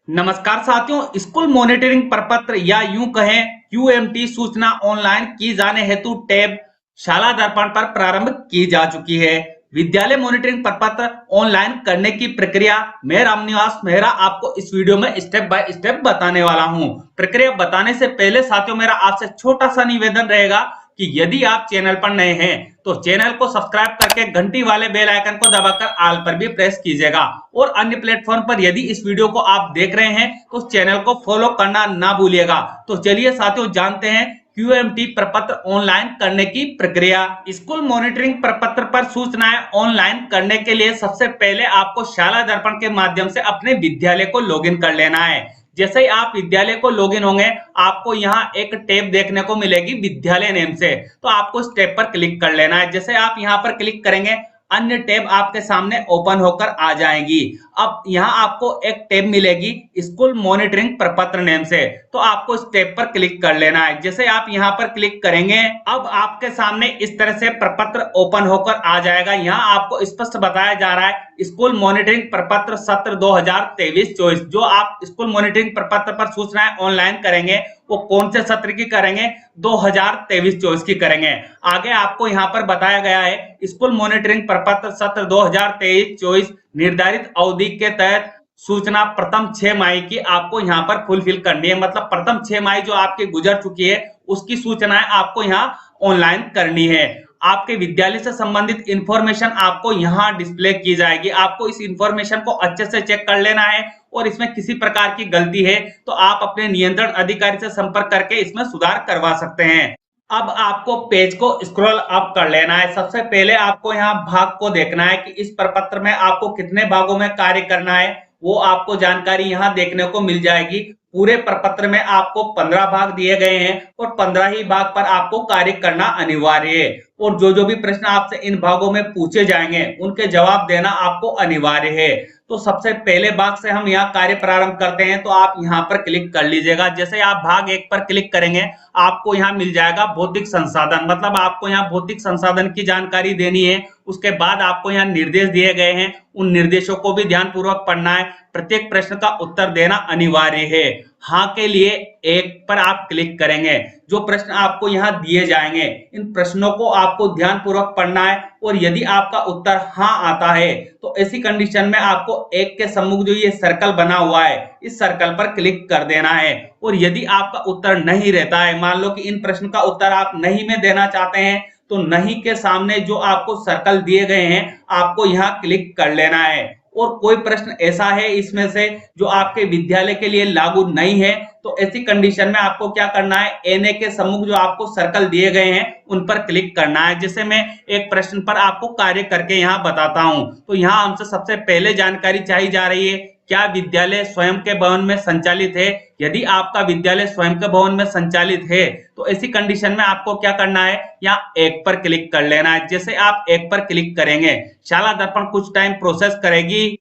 नमस्कार साथियों, school monitoring प्रपत्र या यूं कहें क्यूएमटी सूचना ऑनलाइन की जाने हेतु टैब शाला दर्पण पर प्रारंभ की जा चुकी है। विद्यालय मॉनिटरिंग प्रपत्र ऑनलाइन करने की प्रक्रिया मैं रामनिवास मेहरा आपको इस वीडियो में स्टेप बाय स्टेप बताने वाला हूं। प्रक्रिया बताने से पहले साथियों मेरा आपसे छोटा सा निवेदन रहेगा कि यदि आप चैनल पर नए हैं तो चैनल को सब्सक्राइब करके घंटी वाले बेल आइकन को दबाकर ऑल पर भी प्रेस कीजिएगा और अन्य प्लेटफॉर्म पर यदि इस वीडियो को आप देख रहे हैं तो चैनल को फॉलो करना ना भूलिएगा। तो चलिए साथियों जानते हैं क्यूएमटी प्रपत्र ऑनलाइन करने की प्रक्रिया। स्कूल मॉनिटरिंग प्रपत्र पर सूचनाएं ऑनलाइन करने के लिए सबसे पहले आपको शाला दर्पण के माध्यम से अपने विद्यालय को लॉगिन कर लेना है। जैसे ही आप विद्यालय को लॉगिन होंगे आपको यहाँ एक टैब देखने को मिलेगी विद्यालय नेम से, तो आपको इस टैब पर क्लिक कर लेना है। जैसे आप यहाँ पर क्लिक करेंगे अन्य टैब आपके सामने ओपन होकर आ जाएंगी। अब यहाँ आपको एक टैब मिलेगी स्कूल मॉनिटरिंग प्रपत्र नेम से, तो आपको इस टैब पर क्लिक कर लेना है। जैसे आप यहाँ पर क्लिक करेंगे अब आपके सामने इस तरह से प्रपत्र ओपन होकर आ जाएगा। यहाँ आपको स्पष्ट बताया जा रहा है स्कूल मॉनिटरिंग प्रपत्र सत्र 2023-24। जो आप स्कूल मॉनिटरिंग प्रपत्र पर सूचनाएं ऑनलाइन करेंगे वो कौन से सत्र की करेंगे, 2023-24 की करेंगे। आगे आपको यहाँ पर बताया गया है स्कूल मॉनिटरिंग प्रपत्र सत्र 2023-24 निर्धारित अवधि के तहत सूचना प्रथम 6 मई की आपको यहाँ पर फुलफिल करनी है। मतलब प्रथम 6 मई जो आपकी गुजर चुकी है उसकी सूचनाएं आपको यहाँ ऑनलाइन करनी है। आपके विद्यालय से संबंधित इंफॉर्मेशन आपको यहाँ डिस्प्ले की जाएगी। आपको इस इंफॉर्मेशन को अच्छे से चेक कर लेना है और इसमें किसी प्रकार की गलती है तो आप अपने नियंत्रण अधिकारी से संपर्क करके इसमें सुधार करवा सकते हैं। अब आपको पेज को स्क्रॉल अप कर लेना है। सबसे पहले आपको यहाँ भाग को देखना है कि इस प्रपत्र में आपको कितने भागों में कार्य करना है, वो आपको जानकारी यहाँ देखने को मिल जाएगी। पूरे प्रपत्र में आपको 15 भाग दिए गए हैं और 15 ही भाग पर आपको कार्य करना अनिवार्य है और जो भी प्रश्न आपसे इन भागों में पूछे जाएंगे उनके जवाब देना आपको अनिवार्य है। तो सबसे पहले भाग से हम यहाँ कार्य प्रारंभ करते हैं, तो आप यहाँ पर क्लिक कर लीजिएगा। जैसे आप भाग 1 पर क्लिक करेंगे आपको यहाँ मिल जाएगा भौतिक संसाधन, मतलब आपको यहाँ भौतिक संसाधन की जानकारी देनी है। उसके बाद आपको यहाँ निर्देश दिए गए हैं, उन निर्देशों को भी ध्यानपूर्वक पढ़ना है। प्रत्येक प्रश्न का उत्तर देना अनिवार्य है। हाँ के लिए 1 पर आप क्लिक करेंगे। जो प्रश्न आपको यहाँ दिए जाएंगे इन प्रश्नों को आपको ध्यानपूर्वक पढ़ना है और यदि आपका उत्तर हाँ आता है तो ऐसी कंडीशन में आपको 1 के सम्मुख जो ये सर्कल बना हुआ है इस सर्कल पर क्लिक कर देना है। और यदि आपका उत्तर नहीं रहता है, मान लो कि इन प्रश्न का उत्तर आप नहीं में देना चाहते हैं, तो नहीं के सामने जो आपको सर्कल दिए गए हैं आपको यहाँ क्लिक कर लेना है। और कोई प्रश्न ऐसा है इसमें से जो आपके विद्यालय के लिए लागू नहीं है तो ऐसी कंडीशन में आपको क्या करना है, एनए के सम्मुख जो आपको सर्कल दिए गए हैं उन पर क्लिक करना है। जैसे मैं एक प्रश्न पर आपको कार्य करके यहाँ बताता हूं। तो यहाँ हमसे सबसे पहले जानकारी चाहिए जा रही है क्या विद्यालय स्वयं के भवन में संचालित है। यदि आपका विद्यालय स्वयं के भवन में संचालित है तो ऐसी कंडीशन में आपको क्या करना है, यहाँ 1 पर क्लिक कर लेना है। जैसे आप 1 पर क्लिक करेंगे शाला दर्पण कुछ टाइम प्रोसेस करेगी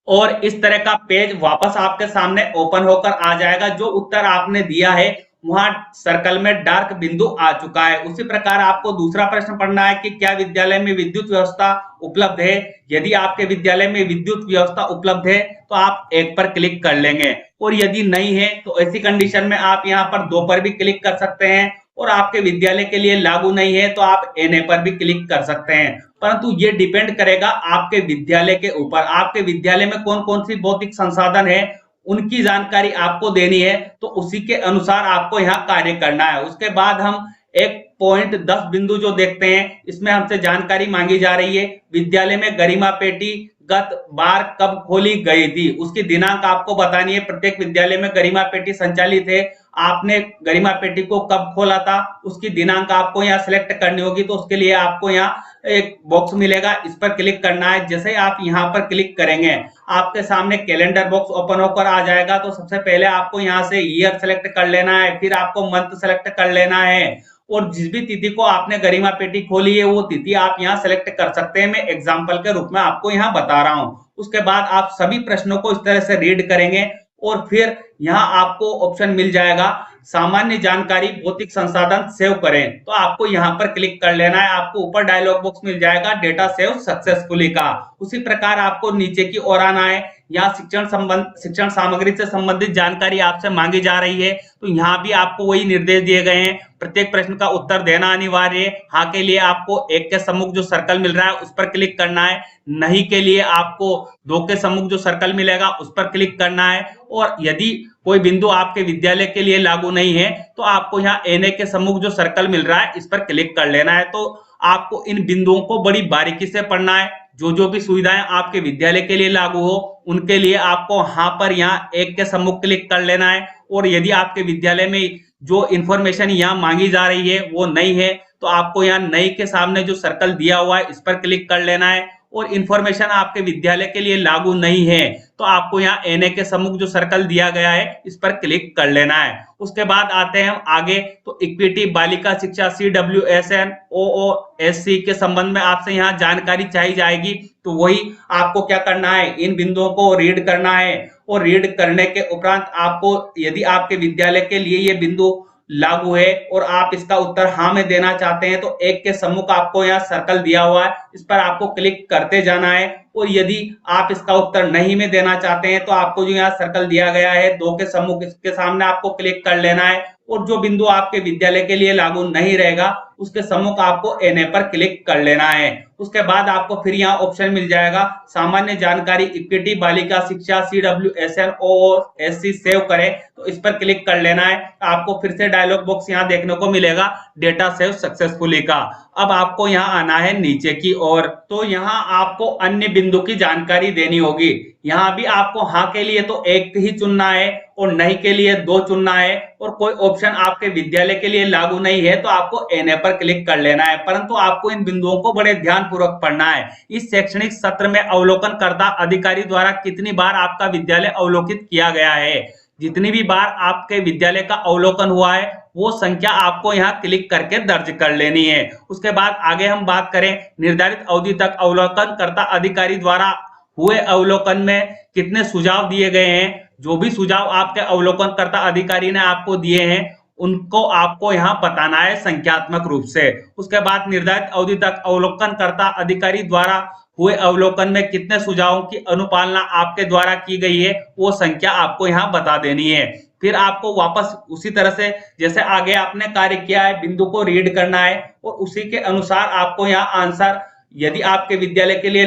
और इस तरह का पेज वापस आपके सामने ओपन होकर आ जाएगा। जो उत्तर आपने दिया है वहां सर्कल में डार्क बिंदु आ चुका है। उसी प्रकार आपको दूसरा प्रश्न पढ़ना है कि क्या विद्यालय में विद्युत व्यवस्था उपलब्ध है। यदि आपके विद्यालय में विद्युत व्यवस्था उपलब्ध है तो आप 1 पर क्लिक कर लेंगे और यदि नहीं है तो ऐसी कंडीशन में आप यहाँ पर 2 पर भी क्लिक कर सकते हैं और आपके विद्यालय के लिए लागू नहीं है तो आप एनए पर भी क्लिक कर सकते हैं। परंतु ये डिपेंड करेगा आपके विद्यालय के ऊपर। आपके विद्यालय में कौन कौन सी भौतिक संसाधन है उनकी जानकारी आपको देनी है, तो उसी के अनुसार आपको यहाँ कार्य करना है। उसके बाद हम 1.10 बिंदु जो देखते हैं इसमें हमसे जानकारी मांगी जा रही है विद्यालय में गरिमा पेटी गत बार कब खोली गई थी, उसकी दिनांक आपको बतानी है। प्रत्येक विद्यालय में गरिमा पेटी संचालित है, आपने गरिमा पेटी को कब खोला था उसकी दिनांक आपको यहाँ सिलेक्ट करनी होगी। तो उसके लिए आपको यहाँ एक बॉक्स मिलेगा, इस पर क्लिक करना है। जैसे आप यहाँ पर क्लिक करेंगे आपके सामने कैलेंडर बॉक्स ओपन होकर आ जाएगा। तो सबसे पहले आपको यहाँ से ईयर सेलेक्ट कर लेना है, फिर आपको मंथ सेलेक्ट कर लेना है और जिस भी तिथि को आपने गरिमा पेटी खोली है वो तिथि आप यहाँ सेलेक्ट कर सकते हैं। मैं एग्जाम्पल के रूप में आपको यहाँ बता रहा हूँ। उसके बाद आप सभी प्रश्नों को इस तरह से रीड करेंगे और फिर यहाँ आपको ऑप्शन मिल जाएगा सामान्य जानकारी भौतिक संसाधन सेव करें, तो आपको यहाँ पर क्लिक कर लेना है। आपको ऊपर डायलॉग बॉक्स मिल जाएगा डेटा सेव सक्सेसफुली का, उसी प्रकार आपको नीचे की ओर आना है। यहाँ शिक्षण सामग्री से संबंधित जानकारी आपसे मांगी जा रही है, तो यहाँ भी आपको वही निर्देश दिए गए हैं। प्रत्येक प्रश्न का उत्तर देना अनिवार्य है। हाँ के लिए आपको 1 के सम्मुख जो सर्कल मिल रहा है उस पर क्लिक करना है। नहीं के लिए आपको 2 के सम्मुख जो सर्कल मिलेगा उस पर क्लिक करना है। और यदि कोई बिंदु आपके विद्यालय के लिए लागू नहीं है तो आपको यहाँ NA के सम्मुख जो सर्कल मिल रहा है इस पर क्लिक कर लेना है। तो आपको इन बिंदुओं को बड़ी बारीकी से पढ़ना है। जो भी सुविधाएं आपके विद्यालय के लिए लागू हो उनके लिए आपको हाँ पर यहाँ 1 के सम्मुख क्लिक कर लेना है। और यदि आपके विद्यालय में जो इंफॉर्मेशन यहाँ मांगी जा रही है वो नहीं है तो आपको यहाँ नई के सामने जो सर्कल दिया हुआ है इस पर क्लिक कर लेना है। और इंफॉर्मेशन आपके विद्यालय के लिए लागू नहीं है तो आपको यहाँ NA के सम्मुख जो सर्कल दिया गया है इस पर क्लिक कर लेना है। उसके बाद आते हैं हम आगे, तो इक्विटी बालिका शिक्षा CWSN OOSC के संबंध में आपसे यहाँ जानकारी चाहिए जाएगी। तो वही आपको क्या करना है, इन बिंदुओं को रीड करना है। और रीड करने के उपरांत आपको यदि आपके विद्यालय के लिए ये बिंदु लागू है और आप इसका उत्तर हाँ में देना चाहते हैं तो 1 के सम्मुख आपको यहाँ सर्कल दिया हुआ है इस पर आपको क्लिक करते जाना है। और यदि आप इसका उत्तर नहीं में देना चाहते हैं तो आपको जो यहाँ सर्कल दिया गया है 2 के सम्मुख इसके सामने आपको क्लिक कर लेना है। और जो बिंदु आपके विद्यालय के लिए लागू नहीं रहेगा उसके सम्मुख आपको NA पर क्लिक कर लेना है। उसके बाद आपको फिर यहाँ ऑप्शन मिल जाएगा सामान्य जानकारी इक्विटी बालिका शिक्षा CWSN OOSC सेव करें, तो इस पर क्लिक कर लेना है। आपको फिर से डायलॉग बॉक्स यहाँ देखने को मिलेगा डेटा सेव सक्सेसफुली का। अब आपको यहाँ आना है नीचे की ओर, तो यहाँ आपको अन्य बिंदु की जानकारी देनी होगी। यहाँ भी आपको हाँ के लिए तो 1 ही चुनना है और नहीं के लिए 2 चुनना है। और कोई ऑप्शन आपके विद्यालय के लिए लागू नहीं है तो आपको NA पर क्लिक कर लेना है। परंतु आपको इन बिंदुओं को बड़े ध्यान पूर्वक पढ़ना है। इस शैक्षणिक सत्र में अवलोकनकर्ता अधिकारी द्वारा कितनी बार आपका विद्यालय अवलोकित किया गया है, जितनी भी बार आपके विद्यालय का अवलोकन हुआ है वो संख्या आपको यहाँ क्लिक करके दर्ज कर लेनी है। उसके बाद आगे हम बात करें निर्धारित अवधि तक अवलोकनकर्ता अधिकारी द्वारा हुए अवलोकन में कितने सुझाव दिए गए हैं। जो भी सुझाव आपके अवलोकनकर्ता अधिकारी ने आपको दिए हैं उनको आपको यहाँ बताना है संख्यात्मक रूप से। उसके बाद निर्धारित अवधि तक अवलोकनकर्ता अधिकारी द्वारा हुए अवलोकन में कितने सुझावों की अनुपालना आपके द्वारा की गई है वो संख्या आपको यहाँ बता देनी है। फिर आपको वापस उसी तरह से जैसे आगे आपने कार्य किया है बिंदु को रीड करना है और उसी के अनुसार आपको यहाँ आंसर, यदि आपके विद्यालय के लिए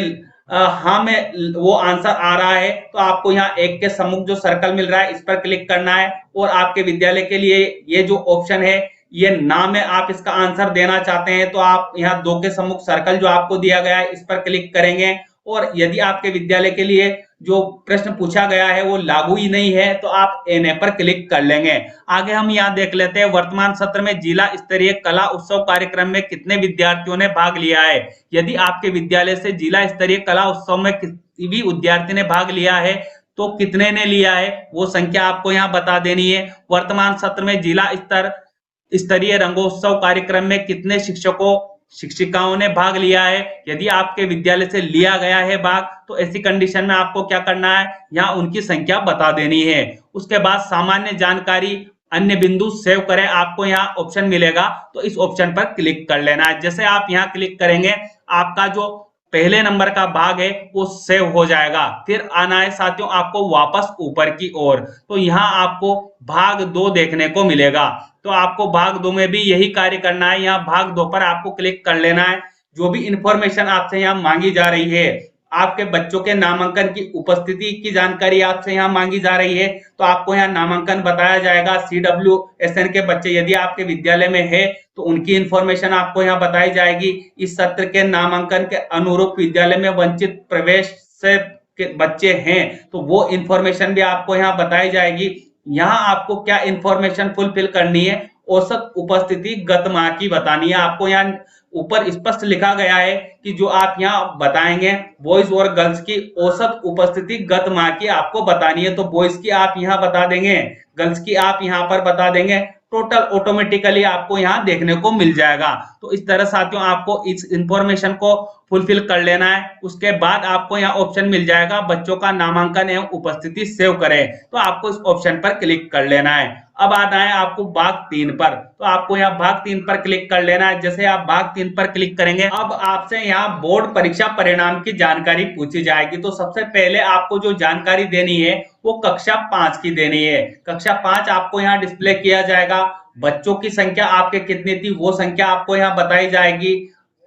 हाँ में वो आंसर आ रहा है तो आपको यहाँ 1 के सम्मुख जो सर्कल मिल रहा है इस पर क्लिक करना है। और आपके विद्यालय के लिए ये जो ऑप्शन है ये ना में आप इसका आंसर देना चाहते हैं तो आप यहाँ 2 के सम्मुख सर्कल जो आपको दिया गया है इस पर क्लिक करेंगे। और यदि आपके विद्यालय के लिए जो प्रश्न पूछा गया है वो लागू ही नहीं है तो आप NA पर क्लिक कर लेंगे। आगे हम यहाँ देख लेते हैं वर्तमान सत्र में जिला स्तरीय कला उत्सव कार्यक्रम में कितने विद्यार्थियों ने भाग लिया है। यदि आपके विद्यालय से जिला स्तरीय कला उत्सव में किसी भी विद्यार्थी ने भाग लिया है तो कितने ने लिया है वो संख्या आपको यहाँ बता देनी है। वर्तमान सत्र में जिला स्तरीय रंगोत्सव कार्यक्रम में कितने शिक्षकों शिक्षिकाओं ने भाग लिया है। यदि आपके विद्यालय से लिया गया है भाग तो ऐसी कंडीशन में आपको क्या करना है, यहाँ उनकी संख्या बता देनी है। उसके बाद सामान्य जानकारी अन्य बिंदु सेव करें, आपको यहाँ ऑप्शन मिलेगा तो इस ऑप्शन पर क्लिक कर लेना है। जैसे आप यहाँ क्लिक करेंगे आपका जो पहले नंबर का भाग है वो सेव हो जाएगा। फिर आना है साथियों आपको वापस ऊपर की ओर, तो यहाँ आपको भाग 2 देखने को मिलेगा। तो आपको भाग 2 में भी यही कार्य करना है। यहाँ भाग 2 पर आपको क्लिक कर लेना है। जो भी इंफॉर्मेशन आपसे यहाँ मांगी जा रही है, आपके बच्चों के नामांकन की उपस्थिति की जानकारी आपसे यहाँ मांगी जा रही है तो आपको यहाँ नामांकन बताया जाएगा। CWSN के बच्चे यदि आपके विद्यालय में है तो उनकी इंफॉर्मेशन आपको यहाँ बताई जाएगी। इस सत्र के नामांकन के अनुरूप विद्यालय में वंचित प्रवेश से के बच्चे हैं तो वो इंफॉर्मेशन भी आपको यहाँ बताई जाएगी। यहाँ आपको क्या इंफॉर्मेशन फुलफिल करनी है, औसत उपस्थिति गत माह की बतानी है। आपको यहाँ ऊपर स्पष्ट लिखा गया है कि जो आप यहाँ बताएंगे बॉयज और गर्ल्स की औसत उपस्थिति गत माह की आपको बतानी है। तो बॉयज की आप यहाँ बता देंगे, गर्ल्स की आप यहाँ पर बता देंगे, टोटल ऑटोमेटिकली आपको यहाँ देखने को मिल जाएगा। तो इस तरह साथियों आपको इस इंफॉर्मेशन को फुलफिल कर लेना है। उसके बाद आपको यहाँ ऑप्शन मिल जाएगा बच्चों का नामांकन एवं उपस्थिति सेव करें, तो आपको इस ऑप्शन पर क्लिक कर लेना है। अब आना है आपको भाग 3 पर, तो आपको यहाँ भाग 3 पर क्लिक कर लेना है। जैसे आप भाग 3 पर क्लिक करेंगे, अब आपसे यहाँ बोर्ड परीक्षा परिणाम की जानकारी पूछी जाएगी। तो सबसे पहले आपको जो जानकारी देनी है वो कक्षा 5 की देनी है। कक्षा 5 आपको यहाँ डिस्प्ले किया जाएगा। बच्चों की संख्या आपके कितनी थी वो संख्या आपको यहाँ बताई जाएगी।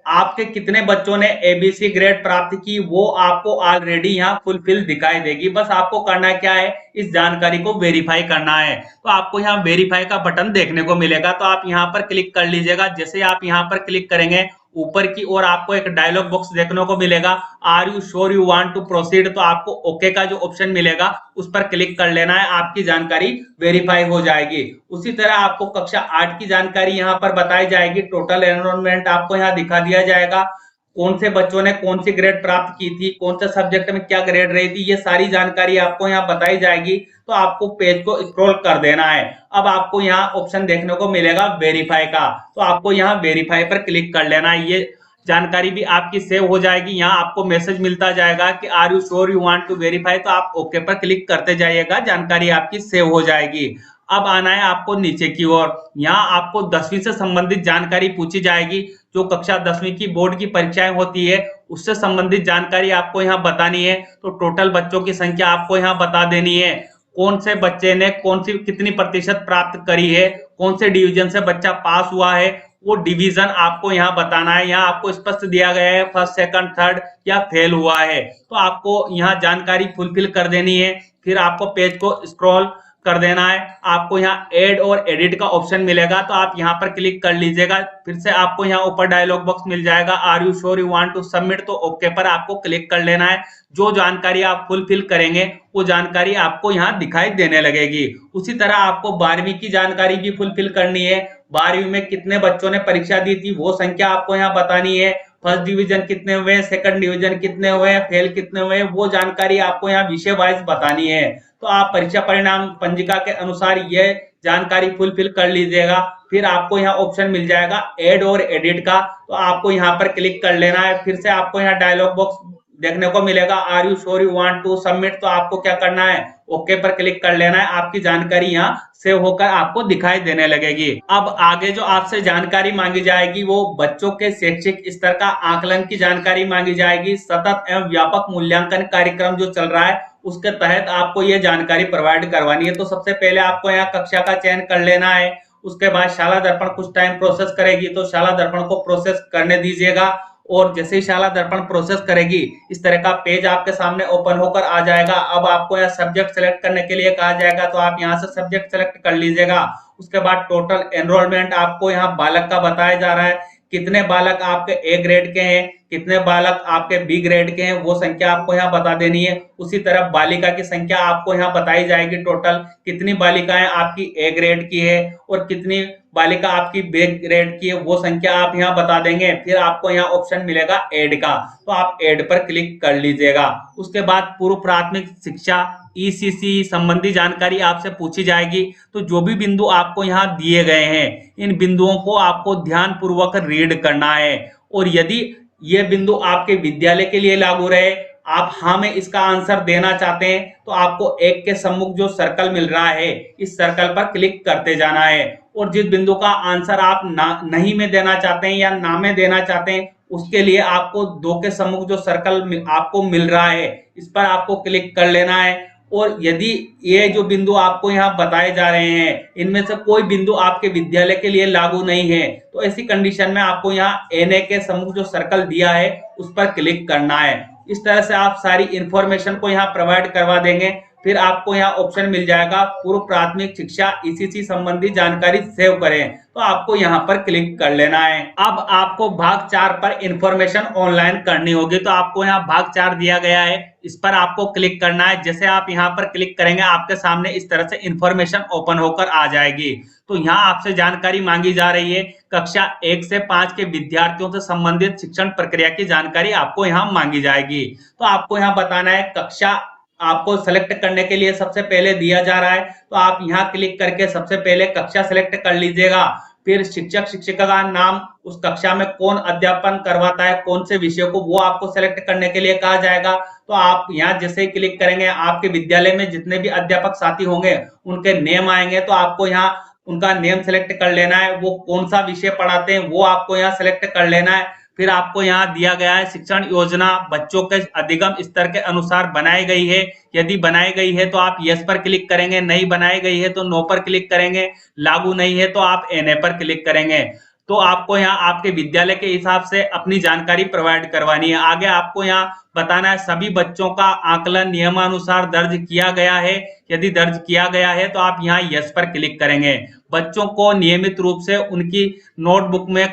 आपके कितने बच्चों ने एबीसी ग्रेड प्राप्त की वो आपको ऑलरेडी यहाँ फुलफिल दिखाई देगी। बस आपको करना क्या है, इस जानकारी को वेरीफाई करना है। तो आपको यहाँ वेरीफाई का बटन देखने को मिलेगा, तो आप यहाँ पर क्लिक कर लीजिएगा। जैसे आप यहाँ पर क्लिक करेंगे, ऊपर की ओर आपको एक डायलॉग बॉक्स देखने को मिलेगा, are you sure you want to proceed. तो आपको ओके का जो ऑप्शन मिलेगा उस पर क्लिक कर लेना है, आपकी जानकारी वेरीफाई हो जाएगी। उसी तरह आपको कक्षा 8 की जानकारी यहाँ पर बताई जाएगी। टोटल एनरोलमेंट आपको यहाँ दिखा दिया जाएगा, कौन से बच्चों ने कौन सी ग्रेड प्राप्त की थी, कौन से सब्जेक्ट में क्या ग्रेड रही थी, ये सारी जानकारी आपको यहाँ बताई जाएगी। तो आपको पेज को स्क्रॉल कर देना है। अब आपको यहाँ ऑप्शन देखने को मिलेगा वेरीफाई का, तो आपको यहाँ वेरीफाई पर क्लिक कर लेना है। ये जानकारी भी आपकी सेव हो जाएगी। यहाँ आपको मैसेज मिलता जाएगा कि are you sure you want to verify, तो आप ओके पर क्लिक करते जाइएगा, जानकारी आपकी सेव हो जाएगी। अब आना है आपको नीचे की ओर, यहाँ आपको 10वीं से संबंधित जानकारी पूछी जाएगी। जो कक्षा 10वीं की बोर्ड की परीक्षाएं होती है उससे संबंधित जानकारी आपको यहाँ बतानी है। तो टोटल बच्चों की संख्या आपको यहाँ बता देनी है, कौन से बच्चे ने कौन सी कितनी प्रतिशत प्राप्त करी है, कौन से डिवीजन से बच्चा पास हुआ है, वो डिवीजन आपको यहाँ बताना है। यहाँ आपको स्पष्ट दिया गया है फर्स्ट सेकंड थर्ड या फेल हुआ है, तो आपको यहाँ जानकारी फुलफिल कर देनी है। फिर आपको पेज को स्क्रॉल कर देना है। आपको यहाँ ऐड और एडिट का ऑप्शन मिलेगा, तो आप यहाँ पर क्लिक कर लीजिएगा। फिर से आपको यहाँ ऊपर डायलॉग बॉक्स मिल जाएगा, are you sure you want to submit, तो ओके पर आपको क्लिक कर लेना है। जो जानकारी आप फुलफिल करेंगे वो जानकारी आपको यहाँ दिखाई देने लगेगी। उसी तरह आपको 12वीं की जानकारी भी फुलफिल करनी है। 12वीं में कितने बच्चों ने परीक्षा दी थी वो संख्या आपको यहाँ बतानी है। फर्स्ट डिवीजन कितने हुए, सेकंड डिवीजन कितने हुए, फेल कितने हुए, वो जानकारी आपको यहाँ विषय वाइज बतानी है। तो आप परीक्षा परिणाम पंजिका के अनुसार ये जानकारी फुलफिल कर लीजिएगा। फिर आपको यहाँ ऑप्शन मिल जाएगा ऐड और एडिट का, तो आपको यहाँ पर क्लिक कर लेना है। फिर से आपको यहाँ डायलॉग बॉक्स देखने को मिलेगा, are you sure you want to submit, तो आपको क्या करना है, ओके पर क्लिक कर लेना है। आपकी जानकारी यहाँ सेव होकर आपको दिखाई देने लगेगी। अब आगे जो आपसे जानकारी मांगी जाएगी वो बच्चों के शैक्षिक स्तर का आकलन की जानकारी मांगी जाएगी। सतत एवं व्यापक मूल्यांकन कार्यक्रम जो चल रहा है उसके तहत आपको ये जानकारी प्रोवाइड करवानी है। तो सबसे पहले आपको यहाँ कक्षा का चयन कर लेना है। उसके बाद शाला दर्पण कुछ टाइम प्रोसेस करेगी, तो शाला दर्पण को प्रोसेस करने दीजिएगा। और जैसे ही शाला दर्पण प्रोसेस करेगी इस तरह का पेज आपके सामने ओपन होकर आ जाएगा। अब आपको यहाँ सब्जेक्ट सेलेक्ट करने के लिए कहा जाएगा, तो आप यहाँ से सब्जेक्ट सेलेक्ट कर लीजिएगा। उसके बाद टोटल एनरोलमेंट आपको यहाँ बालक का बताया जा रहा है, कितने बालक आपके ए ग्रेड के हैं, कितने बालक आपके बी ग्रेड के हैं, वो संख्या आपको यहाँ बता देनी है। उसी तरह बालिका की संख्या आपको यहाँ बताई जाएगी, टोटल कितनी बालिकाएं आपकी ए ग्रेड की है और कितनी बालिका आपकी बी ग्रेड की है, वो संख्या आप यहाँ बता देंगे। फिर आपको यहाँ ऑप्शन मिलेगा ऐड का, तो आप ऐड पर क्लिक कर लीजिएगा। उसके बाद पूर्व प्राथमिक शिक्षा ईसीसी संबंधी जानकारी आपसे पूछी जाएगी। तो जो भी बिंदु आपको यहाँ दिए गए हैं इन बिंदुओं को आपको ध्यान पूर्वक रीड करना है। और यदि ये बिंदु आपके विद्यालय के लिए लागू रहे, आप हाँ में इसका आंसर देना चाहते हैं, तो आपको एक के सम्मुख जो सर्कल मिल रहा है इस सर्कल पर क्लिक करते जाना है। और जिस बिंदु का आंसर आप नहीं में देना चाहते हैं या ना में देना चाहते हैं उसके लिए आपको दो के सम्मुख जो सर्कल आपको मिल रहा है इस पर आपको क्लिक कर लेना है। और यदि ये जो बिंदु आपको यहाँ बताए जा रहे हैं इनमें से कोई बिंदु आपके विद्यालय के लिए लागू नहीं है, तो ऐसी कंडीशन में आपको यहाँ एनए के सम्मुख जो सर्कल दिया है उस पर क्लिक करना है। इस तरह से आप सारी इंफॉर्मेशन को यहाँ प्रोवाइड करवा देंगे। फिर आपको यहाँ ऑप्शन मिल जाएगा पूर्व प्राथमिक शिक्षा ईसीसी संबंधी जानकारी सेव करें, तो आपको यहाँ पर क्लिक कर लेना है। अब आपको भाग 4 पर इंफॉर्मेशन ऑनलाइन करनी होगी, तो आपको यहाँ भाग 4 दिया गया है, इस पर आपको क्लिक करना है। जैसे आप यहाँ पर क्लिक करेंगे आपके सामने इस तरह से इंफॉर्मेशन ओपन होकर आ जाएगी। तो यहाँ आपसे जानकारी मांगी जा रही है, कक्षा 1 से 5 के विद्यार्थियों से संबंधित शिक्षण प्रक्रिया की जानकारी आपको यहाँ मांगी जाएगी। तो आपको यहाँ बताना है कक्षा आपको सेलेक्ट करने के लिए सबसे पहले दिया जा रहा है, तो आप यहाँ क्लिक करके सबसे पहले कक्षा सेलेक्ट कर लीजिएगा। फिर शिक्षक शिक्षिका का नाम, उस कक्षा में कौन अध्यापन करवाता है, कौन से विषय को, वो आपको सेलेक्ट करने के लिए कहा जाएगा। तो आप यहाँ जैसे ही क्लिक करेंगे, आपके विद्यालय में जितने भी अध्यापक साथी होंगे उनके नेम आएंगे, तो आपको यहाँ उनका नेम सेलेक्ट कर लेना है। वो कौन सा विषय पढ़ाते हैं वो आपको यहाँ सेलेक्ट कर लेना है। फिर आपको यहाँ दिया गया है शिक्षण योजना बच्चों के अधिगम स्तर के अनुसार बनाई गई है। यदि बनाई गई है तो आप यस पर क्लिक करेंगे, नहीं बनाई गई है तो नो पर क्लिक करेंगे, लागू नहीं है तो आप एनए पर क्लिक करेंगे। तो आपको यहाँ आपके विद्यालय के हिसाब से अपनी जानकारी प्रोवाइड करवानी है। आगे आपको यहाँ बताना है सभी बच्चों का आकलन नियमानुसार दर्ज किया गया है। यदि दर्ज किया गया है तो आप यहाँ यस पर क्लिक करेंगे। बच्चों को नियमित रूप से उनकी नोटबुक में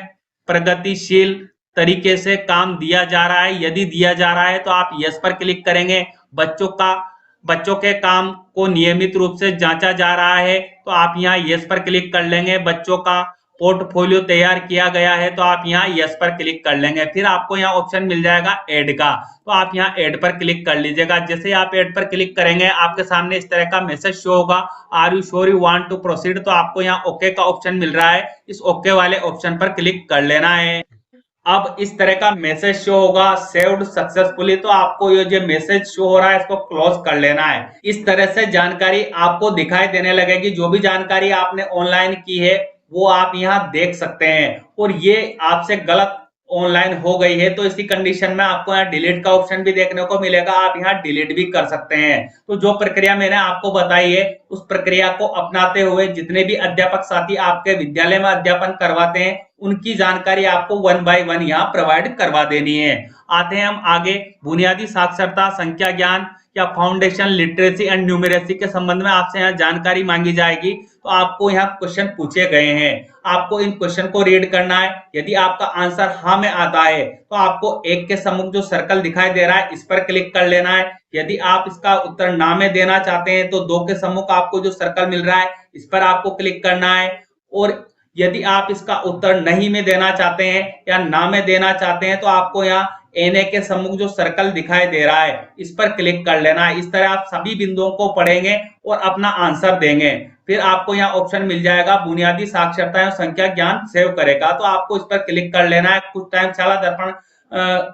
प्रगतिशील तरीके से काम दिया जा रहा है, यदि दिया जा रहा है तो आप यस पर क्लिक करेंगे। बच्चों के काम को नियमित रूप से जांचा जा रहा है तो आप यहाँ यस पर क्लिक कर लेंगे। बच्चों का पोर्टफोलियो तैयार किया गया है तो आप यहाँ यस पर क्लिक कर लेंगे। फिर आपको यहाँ ऑप्शन मिल जाएगा ऐड का, तो आप यहाँ ऐड पर क्लिक कर लीजिएगा। जैसे आप ऐड पर क्लिक करेंगे आपके सामने इस तरह का मैसेज शो होगा, are you sure you want to proceed. तो आपको यहाँ ओके का ऑप्शन मिल रहा है, इस ओके वाले ऑप्शन पर क्लिक कर लेना है। अब इस तरह का मैसेज शो होगा सेव्ड सक्सेसफुली, तो आपको ये जो मैसेज शो हो रहा है इसको क्लोज कर लेना है। इस तरह से जानकारी आपको दिखाई देने लगेगी। जो भी जानकारी आपने ऑनलाइन की है वो आप यहाँ देख सकते हैं। और ये आपसे गलत ऑनलाइन हो गई है तो इसी कंडीशन में आपको यहाँ डिलीट का ऑप्शन भी देखने को मिलेगा, आप यहाँ डिलीट भी कर सकते हैं। तो जो प्रक्रिया मैंने आपको बताई है उस प्रक्रिया को अपनाते हुए जितने भी अध्यापक साथी आपके विद्यालय में अध्यापन करवाते हैं उनकी जानकारी आपको 1 बाय 1 यहाँ प्रोवाइड करवा देनी है। आते हैं हम आगे, बुनियादी साक्षरता, संख्या ज्ञान या फाउंडेशन लिटरेसी एंड न्यूमरेसी के संबंध में आपसे यहाँ जानकारी मांगी जाएगी। तो आपको यहाँ क्वेश्चन पूछे गए हैं, आपको इन क्वेश्चन को रीड करना है। यदि आपका आंसर हाँ में आता है तो आपको एक के सम्मुख जो सर्कल दिखाई दे रहा है इस पर क्लिक कर लेना है। यदि आप इसका उत्तर ना में देना चाहते हैं तो 2 के सम्मुख आपको जो सर्कल मिल रहा है इस पर आपको क्लिक करना है। और यदि आप इसका उत्तर नहीं में देना चाहते हैं या ना में देना चाहते हैं तो आपको यहाँ एनए के सम्मुख जो सर्कल दिखाई दे रहा है इस पर क्लिक कर लेना है। इस तरह आप सभी बिंदुओं को पढ़ेंगे और अपना आंसर देंगे। फिर आपको यहाँ ऑप्शन मिल जाएगा बुनियादी साक्षरता एवं संख्या ज्ञान सेव करेगा, तो आपको इस पर क्लिक कर लेना है। कुछ टाइम शाला दर्पण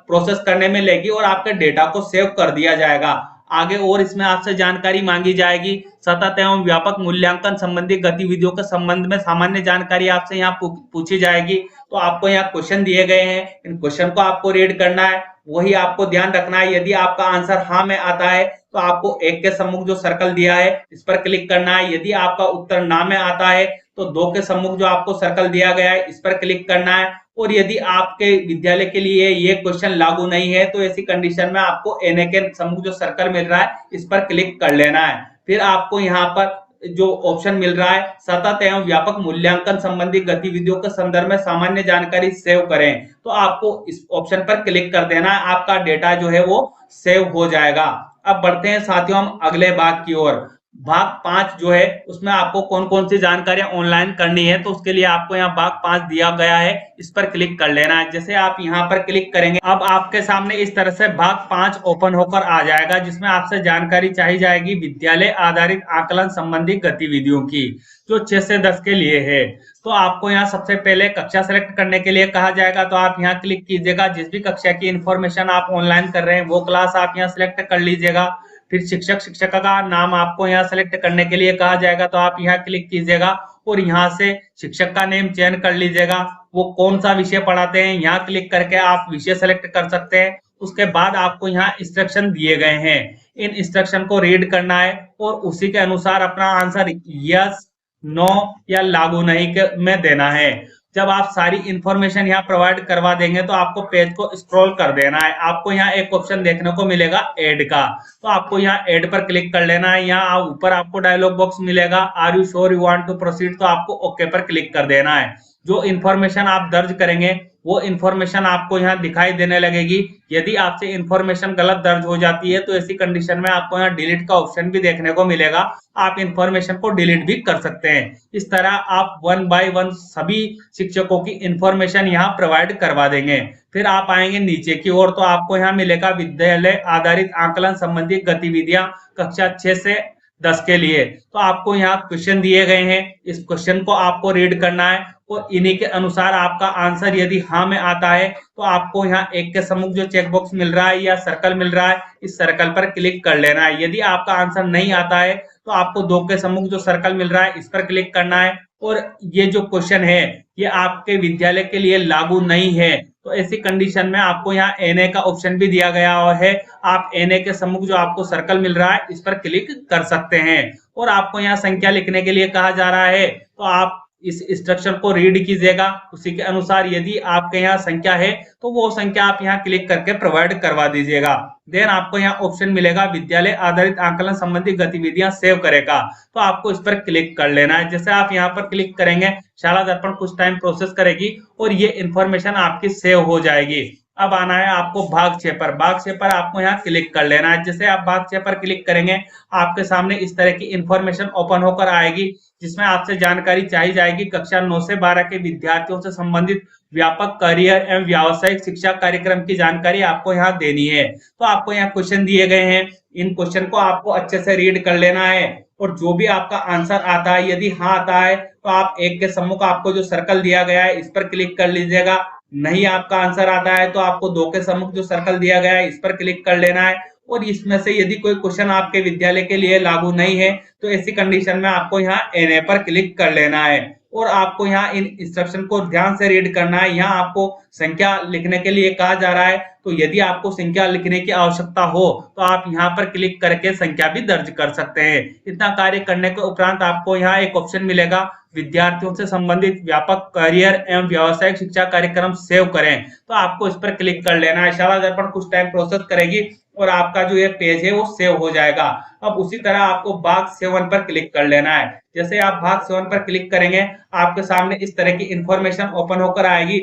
प्रोसेस करने में लेगी और आपके डेटा को सेव कर दिया जाएगा। आगे और इसमें आपसे जानकारी मांगी जाएगी सतत एवं व्यापक मूल्यांकन संबंधी गतिविधियों के संबंध में सामान्य जानकारी आपसे यहाँ पूछी जाएगी। तो आपको यहाँ क्वेश्चन दिए गए हैं, इन क्वेश्चन को आपको रीड करना है, वही आपको ध्यान रखना है। यदि आपका आंसर हाँ में आता है तो आपको एक के सम्मुख जो सर्कल दिया है इस पर क्लिक करना है। यदि आपका उत्तर ना में आता है तो 2 के सम्मुख जो आपको सर्कल दिया गया है इस पर क्लिक करना है। और यदि आपके विद्यालय के लिए ये क्वेश्चन लागू नहीं है तो ऐसी कंडीशन में आपको एनए के सम्मुख जो सर्कल मिल रहा है इस पर क्लिक कर लेना है। फिर आपको यहाँ पर जो ऑप्शन मिल रहा है सतत एवं व्यापक मूल्यांकन संबंधी गतिविधियों के संदर्भ में सामान्य जानकारी सेव करें, तो आपको इस ऑप्शन पर क्लिक कर देना है। आपका डेटा जो है वो सेव हो जाएगा। अब बढ़ते हैं साथियों हम अगले भाग की ओर। भाग 5 जो है उसमें आपको कौन कौन सी जानकारियां ऑनलाइन करनी है, तो उसके लिए आपको यहाँ भाग 5 दिया गया है, इस पर क्लिक कर लेना है। जैसे आप यहाँ पर क्लिक करेंगे अब आपके सामने इस तरह से भाग 5 ओपन होकर आ जाएगा, जिसमें आपसे जानकारी चाहिए जाएगी विद्यालय आधारित आकलन संबंधी गतिविधियों की, जो 6 से 10 के लिए है। तो आपको यहाँ सबसे पहले कक्षा सेलेक्ट करने के लिए कहा जाएगा, तो आप यहाँ क्लिक कीजिएगा। जिस भी कक्षा की इंफॉर्मेशन आप ऑनलाइन कर रहे हैं वो क्लास आप यहाँ सिलेक्ट कर लीजिएगा। फिर शिक्षक शिक्षिका का नाम आपको यहाँ सेलेक्ट करने के लिए कहा जाएगा, तो आप यहाँ क्लिक कीजिएगा और यहाँ से शिक्षक का नेम चयन कर लीजिएगा। वो कौन सा विषय पढ़ाते हैं यहाँ क्लिक करके आप विषय सेलेक्ट कर सकते हैं। उसके बाद आपको यहाँ इंस्ट्रक्शन दिए गए हैं, इन इंस्ट्रक्शन को रीड करना है और उसी के अनुसार अपना आंसर यस, नो या लागू नहीं में देना है। जब आप सारी इंफॉर्मेशन यहाँ प्रोवाइड करवा देंगे तो आपको पेज को स्क्रॉल कर देना है। आपको यहाँ एक ऑप्शन देखने को मिलेगा ऐड का, तो आपको यहाँ ऐड पर क्लिक कर लेना है। यहाँ ऊपर आपको डायलॉग बॉक्स मिलेगा are you sure you want to proceed, तो आपको ओके पर क्लिक कर देना है। जो इंफॉर्मेशन आप दर्ज करेंगे वो इंफॉर्मेशन आपको यहाँ दिखाई देने लगेगी। यदि आपसे इंफॉर्मेशन गलत दर्ज हो जाती है तो ऐसी कंडीशन में आपको यहाँ डिलीट का ऑप्शन भी देखने को मिलेगा, आप इंफॉर्मेशन को डिलीट भी कर सकते हैं। इस तरह आप 1 बाय 1 सभी शिक्षकों की इंफॉर्मेशन यहाँ प्रोवाइड करवा देंगे। फिर आप आएंगे नीचे की ओर, तो आपको यहाँ मिलेगा विद्यालय आधारित आकलन संबंधी गतिविधियां कक्षा 6 से 10 के लिए। तो आपको यहाँ क्वेश्चन दिए गए हैं, इस क्वेश्चन को आपको रीड करना है और इन्हीं के अनुसार आपका आंसर यदि हाँ में आता है तो आपको यहाँ एक के सम्मुख जो चेक बॉक्स मिल रहा है या सर्कल मिल रहा है, इस सर्कल पर क्लिक कर लेना है। यदि आपका आंसर नहीं आता है तो आपको 2 के सम्मुख जो सर्कल मिल रहा है, इस पर क्लिक करना है। और ये जो क्वेश्चन है ये आपके विद्यालय के लिए लागू नहीं है, तो ऐसी कंडीशन में आपको यहाँ एनए का ऑप्शन भी दिया गया है। आप एनए के सम्मुख जो आपको सर्कल मिल रहा है, इस पर क्लिक कर सकते हैं। और आपको यहाँ संख्या लिखने के लिए कहा जा रहा है, तो आप इस इंस्ट्रक्शन को रीड कीजिएगा। उसी के अनुसार यदि आपके यहाँ संख्या है तो वो संख्या आप यहाँ क्लिक करके प्रोवाइड करवा दीजिएगा। देन आपको यहाँ ऑप्शन मिलेगा विद्यालय आधारित आकलन संबंधी गतिविधियां सेव करेगा, तो आपको इस पर क्लिक कर लेना है। जैसे आप यहाँ पर क्लिक करेंगे, शाला दर्पण कुछ टाइम प्रोसेस करेगी और ये इंफॉर्मेशन आपकी सेव हो जाएगी। अब आना है आपको भाग 6 पर। भाग 6 पर आपको यहाँ क्लिक कर लेना है। जैसे आप भाग 6 पर क्लिक करेंगे, आपके सामने इस तरह की इंफॉर्मेशन ओपन होकर आएगी, जिसमें आपसे जानकारी चाहिए जाएगी कक्षा 9 से 12 के विद्यार्थियों से संबंधित व्यापक करियर एवं व्यावसायिक शिक्षा कार्यक्रम की जानकारी आपको यहाँ देनी है। तो आपको यहाँ क्वेश्चन दिए गए हैं, इन क्वेश्चन को आपको अच्छे से रीड कर लेना है और जो भी आपका आंसर आता है, यदि हाँ आता है तो आप एक के सम्मुख आपको जो सर्कल दिया गया है, इस पर क्लिक कर लीजिएगा। नहीं आपका आंसर आता है तो आपको 2 के सम्मुख जो सर्कल दिया गया है, इस पर क्लिक कर लेना है। और इसमें से यदि कोई क्वेश्चन आपके विद्यालय के लिए लागू नहीं है तो ऐसी कंडीशन में आपको यहाँ एनए पर क्लिक कर लेना है। और आपको यहाँ इन इंस्ट्रक्शन को ध्यान से रीड करना है। यहाँ आपको संख्या लिखने के लिए कहा जा रहा है, तो यदि आपको संख्या लिखने की आवश्यकता हो तो आप यहाँ पर क्लिक करके संख्या भी दर्ज कर सकते हैं। इतना कार्य करने के उपरांत आपको यहाँ एक ऑप्शन मिलेगा विद्यार्थियों से संबंधित व्यापक करियर एवं व्यावसायिक शिक्षा कार्यक्रम सेव करें, तो आपको इस पर क्लिक कर लेना है। शाला दर्पण कुछ टाइम प्रोसेस करेगी और आपका जो ये पेज है वो सेव हो जाएगा। अब उसी तरह आपको भाग 7 पर क्लिक कर लेना है। जैसे आप भाग 7 पर क्लिक करेंगे, आपके सामने इस तरह की इंफॉर्मेशन ओपन होकर आएगी,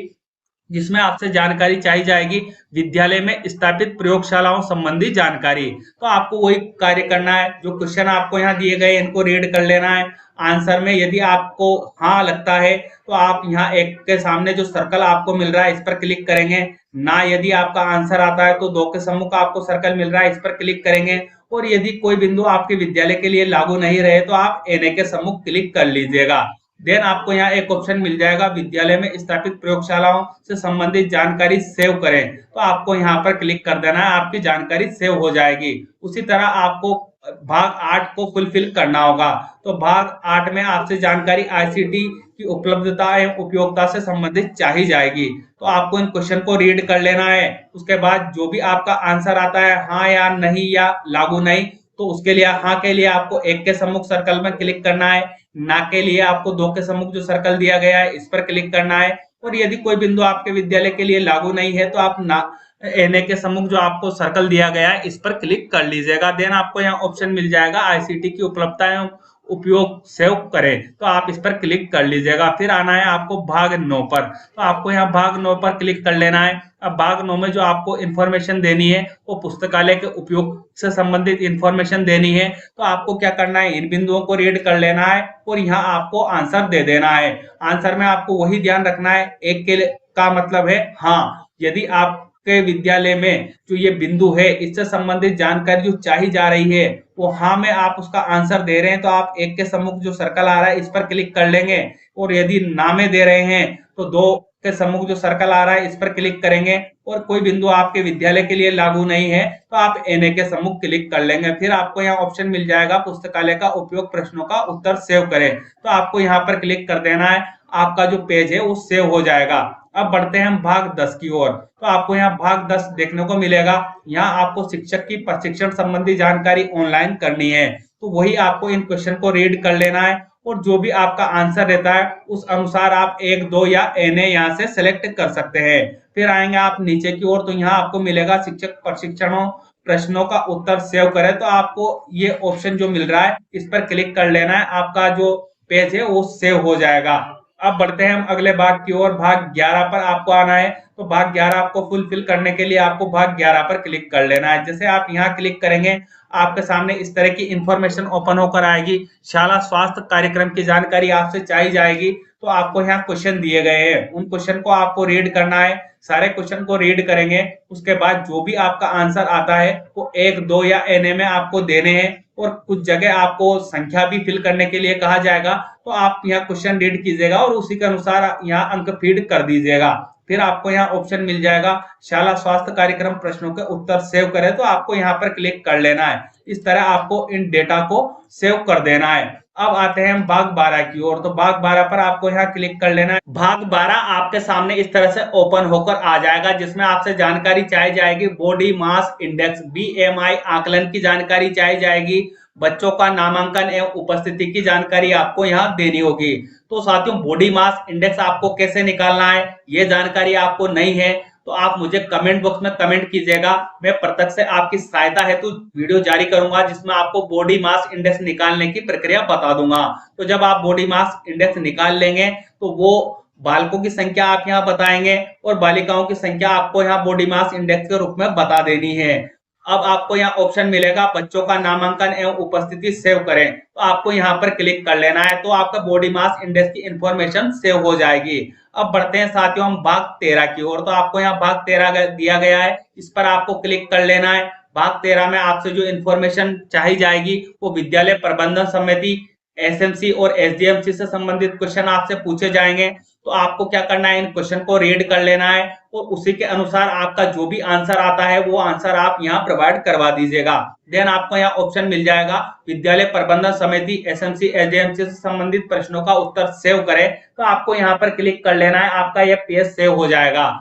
जिसमें आपसे जानकारी चाहिए जाएगी विद्यालय में स्थापित प्रयोगशालाओं संबंधी जानकारी। तो आपको वही कार्य करना है, जो क्वेश्चन आपको यहाँ दिए गए इनको रीड कर लेना है। आंसर में यदि आपको हाँ लगता है तो आप यहाँ एक के सामने जो सर्कल आपको मिल रहा है, इस पर क्लिक करेंगे। ना यदि आपका आंसर आता है तो 2 के सम्मुख आपको सर्कल मिल रहा है, इस पर क्लिक करेंगे। और यदि कोई बिंदु आपके विद्यालय के लिए लागू नहीं रहे तो आप एनए के सम्मुख क्लिक कर लीजिएगा। देन आपको यहाँ एक ऑप्शन मिल जाएगा विद्यालय में स्थापित प्रयोगशालाओं से संबंधित जानकारी सेव करें, तो आपको यहाँ पर क्लिक कर देना है, आपकी जानकारी सेव हो जाएगी। उसी तरह आपको भाग 8 को फुलफिल करना होगा। तो भाग 8 में आपसे जानकारी आईसीटी की उपलब्धता एवं उपयोगिता से संबंधित चाहिए जाएगी, तो आपको इन क्वेश्चन को रीड कर लेना है। उसके बाद जो भी आपका आंसर आता है, हाँ या नहीं या लागू नहीं, तो उसके लिए हाँ के लिए आपको एक के सम्मुख सर्कल में क्लिक करना है। ना के लिए आपको 2 के सम्मुख जो सर्कल दिया गया है, इस पर क्लिक करना है। और यदि कोई बिंदु आपके विद्यालय के लिए लागू नहीं है तो आप ना एनए के सम्मुख जो आपको सर्कल दिया गया है, इस पर क्लिक कर लीजिएगा। देन आपको यहाँ ऑप्शन मिल जाएगा आईसीटी की उपलब्धता एवं उपयोग सेव करें, तो आप इस पर क्लिक कर लीजिएगा। फिर आना है आपको भाग 9 पर, तो आपको यहाँ भाग 9 पर क्लिक कर लेना है। अब भाग 9 में जो आपको इन्फॉर्मेशन देनी है वो पुस्तकालय के उपयोग से संबंधित इन्फॉर्मेशन देनी है, तो आपको क्या करना है, इन बिंदुओं को रीड कर लेना है और यहाँ आपको आंसर दे देना है। आंसर में आपको वही ध्यान रखना है, एक के का मतलब है हाँ। यदि आपके विद्यालय में जो ये बिंदु है इससे संबंधित जानकारी जो चाहिए जा रही है वो हाँ में आप उसका आंसर दे रहे हैं, तो आप एक के सम्मुख जो सर्कल आ रहा है इस पर क्लिक कर लेंगे। और यदि ना में दे रहे हैं तो 2 के सम्मुख जो सर्कल आ रहा है इस पर क्लिक करेंगे। और कोई बिंदु आपके विद्यालय के लिए लागू नहीं है तो आप एनए के सम्मुख क्लिक कर लेंगे। फिर आपको यहाँ ऑप्शन मिल जाएगा पुस्तकालय का उपयोग प्रश्नों का उत्तर सेव करें, तो आपको यहाँ पर क्लिक कर देना है। आपका जो पेज है वो सेव हो जाएगा। अब बढ़ते हैं हम भाग 10 की ओर, तो आपको यहाँ भाग 10 देखने को मिलेगा। यहाँ आपको शिक्षक की प्रशिक्षण संबंधी जानकारी ऑनलाइन करनी है, तो वही आपको इन क्वेश्चन को रीड कर लेना है और जो भी आपका आंसर रहता है उस अनुसार आप 1, 2 या एनए यहाँ से सेलेक्ट कर सकते हैं। फिर आएंगे आप नीचे की ओर, तो यहाँ आपको मिलेगा शिक्षक प्रशिक्षणों प्रश्नों का उत्तर सेव करें, तो आपको ये ऑप्शन जो मिल रहा है इस पर क्लिक कर लेना है। आपका जो पेज है वो सेव हो जाएगा। अब बढ़ते हैं हम अगले भाग की ओर, भाग 11 पर आपको आना है। तो भाग 11 आपको फुलफिल करने के लिए आपको भाग 11 पर क्लिक कर लेना है। जैसे आप यहाँ क्लिक करेंगे, आपके सामने इस तरह की इंफॉर्मेशन ओपन होकर आएगी। शाला स्वास्थ्य कार्यक्रम की जानकारी आपसे चाहिए जाएगी, तो आपको यहाँ क्वेश्चन दिए गए हैं, उन क्वेश्चन को आपको रीड करना है। सारे क्वेश्चन को रीड करेंगे, उसके बाद जो भी आपका आंसर आता है वो 1, 2 या एनए में आपको देने हैं और कुछ जगह आपको संख्या भी फिल करने के लिए कहा जाएगा। तो आप यहाँ क्वेश्चन रीड कीजिएगा और उसी के अनुसार यहाँ अंक फीड कर दीजिएगा। फिर आपको यहाँ ऑप्शन मिल जाएगा शाला स्वास्थ्य कार्यक्रम प्रश्नों के उत्तर सेव करें, तो आपको यहाँ पर क्लिक कर लेना है। इस तरह आपको इन डेटा को सेव कर देना है। अब आते हैं हम भाग 12 की ओर। तो भाग 12 पर आपको यहाँ क्लिक कर लेना है। भाग 12 आपके सामने इस तरह से ओपन होकर आ जाएगा, जिसमें आपसे जानकारी चाहिए जाएगी बॉडी मास इंडेक्स BMI आकलन की जानकारी चाहिए जाएगी, बच्चों का नामांकन एवं उपस्थिति की जानकारी आपको यहाँ देनी होगी। तो साथियों, बॉडी मास इंडेक्स आपको कैसे निकालना है ये जानकारी आपको नहीं है तो आप मुझे कमेंट बॉक्स में कमेंट कीजिएगा। मैं प्रत्यक्ष से आपकी सहायता हेतु वीडियो जारी करूंगा जिसमें आपको बॉडी मास इंडेक्स निकालने की प्रक्रिया बता दूंगा। तो जब आप बॉडी मास इंडेक्स निकाल लेंगे तो वो बालकों की संख्या आप यहाँ बताएंगे और बालिकाओं की संख्या आपको यहाँ बॉडी मास इंडेक्स के रूप में बता देनी है। अब आपको यहाँ ऑप्शन मिलेगा बच्चों का नामांकन एवं उपस्थिति सेव करें, तो आपको यहाँ पर क्लिक कर लेना है। तो आपका बॉडी मास इंडेक्स की इंफॉर्मेशन सेव हो जाएगी। अब बढ़ते हैं साथियों हम भाग 13 की ओर। तो आपको यहाँ भाग 13 दिया गया है, इस पर आपको क्लिक कर लेना है। भाग 13 में आपसे जो इंफॉर्मेशन चाहिए जाएगी वो विद्यालय प्रबंधन समिति, SMC और SDMC से संबंधित क्वेश्चन आपसे पूछे जाएंगे। तो आपको क्या करना है, इन क्वेश्चन को रीड कर लेना है और उसी के अनुसार आपका जो भी आंसर आता है वो आंसर आप यहाँ प्रोवाइड करवा दीजिएगा। देन आपको यहाँ ऑप्शन मिल जाएगा विद्यालय प्रबंधन समिति, SMC, SDMC से संबंधित प्रश्नों का उत्तर सेव करें, तो आपको यहाँ पर क्लिक कर लेना है। आपका यह पेज सेव हो जाएगा।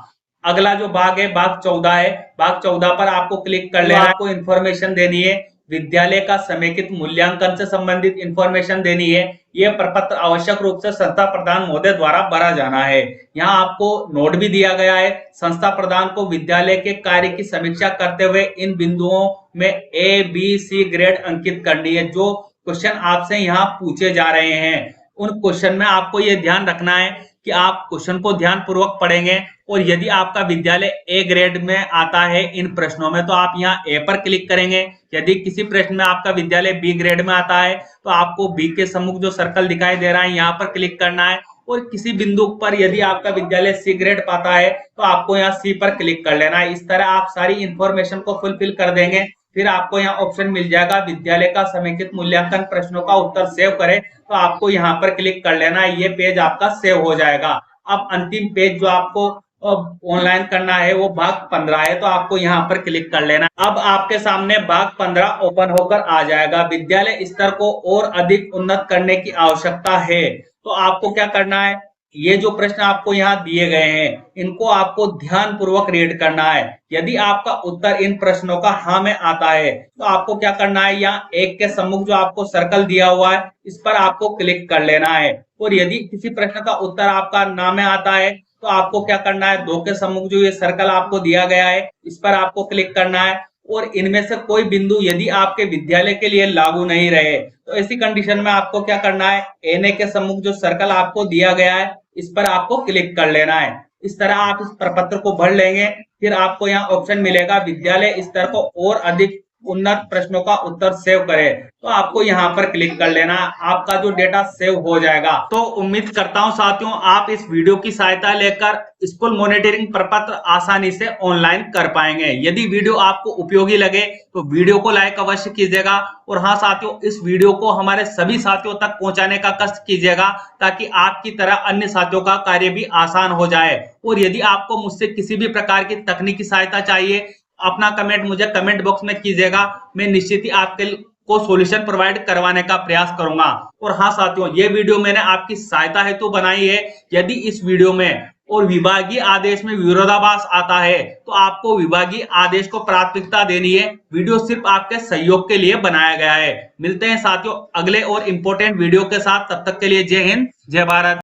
अगला जो भाग है भाग 14 है। भाग 14 पर आपको क्लिक कर लेना है। आपको इंफॉर्मेशन देनी है, विद्यालय का समेकित मूल्यांकन से संबंधित इंफॉर्मेशन देनी है। यह प्रपत्र आवश्यक रूप से संस्था प्रधान महोदय द्वारा भरा जाना है। यहाँ आपको नोट भी दिया गया है, संस्था प्रधान को विद्यालय के कार्य की समीक्षा करते हुए इन बिंदुओं में A-B-C ग्रेड अंकित करनी है। जो क्वेश्चन आपसे यहाँ पूछे जा रहे हैं उन क्वेश्चन में आपको ये ध्यान रखना है कि आप क्वेश्चन को ध्यान पूर्वक पढ़ेंगे और यदि आपका विद्यालय A ग्रेड में आता है इन प्रश्नों में तो आप यहाँ A पर क्लिक करेंगे। यदि किसी प्रश्न में आपका विद्यालय B ग्रेड में आता है तो आपको B के सम्मुख जो सर्कल दिखाई दे रहा है यहाँ पर क्लिक करना है। और किसी बिंदु पर यदि आपका विद्यालय C ग्रेड पाता है तो आपको यहाँ C पर क्लिक कर लेना है। इस तरह आप सारी इंफॉर्मेशन को फुलफिल कर देंगे। फिर आपको यहाँ ऑप्शन मिल जाएगा विद्यालय का समेकित मूल्यांकन प्रश्नों का उत्तर सेव करें, तो आपको यहाँ पर क्लिक कर लेना है। ये पेज आपका सेव हो जाएगा। अब अंतिम पेज जो आपको ऑनलाइन करना है वो भाग 15 है, तो आपको यहाँ पर क्लिक कर लेना। अब आपके सामने भाग 15 ओपन होकर आ जाएगा। विद्यालय स्तर को और अधिक उन्नत करने की आवश्यकता है। तो आपको क्या करना है, ये जो प्रश्न आपको यहाँ दिए गए हैं इनको आपको ध्यान पूर्वक रीड करना है। यदि आपका उत्तर इन प्रश्नों का हाँ में आता है तो आपको क्या करना है, यहाँ एक के सम्मुख जो आपको सर्कल दिया हुआ है इस पर आपको क्लिक कर लेना है। और यदि किसी प्रश्न का उत्तर आपका ना में आता है तो आपको क्या करना है, दो के सम्मुख जो ये सर्कल आपको दिया गया है इस पर आपको क्लिक करना है। और इनमें से कोई बिंदु यदि आपके विद्यालय के लिए लागू नहीं रहे तो ऐसी कंडीशन में आपको क्या करना है, एन के सम्मुख जो सर्कल आपको दिया गया है इस पर आपको क्लिक कर लेना है। इस तरह आप इस प्रपत्र को भर लेंगे। फिर आपको यहाँ ऑप्शन मिलेगा विद्यालय स्तर को और अधिक उन्नत प्रश्नों का उत्तर सेव करें, तो आपको यहाँ पर क्लिक कर लेना। आपका जो डेटा सेव हो जाएगा। तो उम्मीद करता हूँ साथियों आप इस वीडियो की सहायता लेकर स्कूल मॉनिटरिंग प्रपत्र आसानी से ऑनलाइन कर पाएंगे। यदि वीडियो आपको उपयोगी लगे तो वीडियो को लाइक अवश्य कीजिएगा। और हाँ साथियों, इस वीडियो को हमारे सभी साथियों तक पहुंचाने का कष्ट कीजिएगा ताकि आपकी तरह अन्य साथियों का कार्य भी आसान हो जाए। और यदि आपको मुझसे किसी भी प्रकार की तकनीकी सहायता चाहिए, अपना कमेंट मुझे कमेंट बॉक्स में कीजिएगा। मैं निश्चित ही आपके को सॉल्यूशन प्रोवाइड करवाने का प्रयास करूंगा। और हाँ साथियों, ये वीडियो मैंने आपकी सहायता हेतु बनाई है। यदि इस वीडियो में और विभागीय आदेश में विरोधाभास आता है तो आपको विभागीय आदेश को प्राथमिकता देनी है। वीडियो सिर्फ आपके सहयोग के लिए बनाया गया है। मिलते हैं साथियों अगले और इंपॉर्टेंट वीडियो के साथ। तब तक के लिए जय हिंद, जय भारत।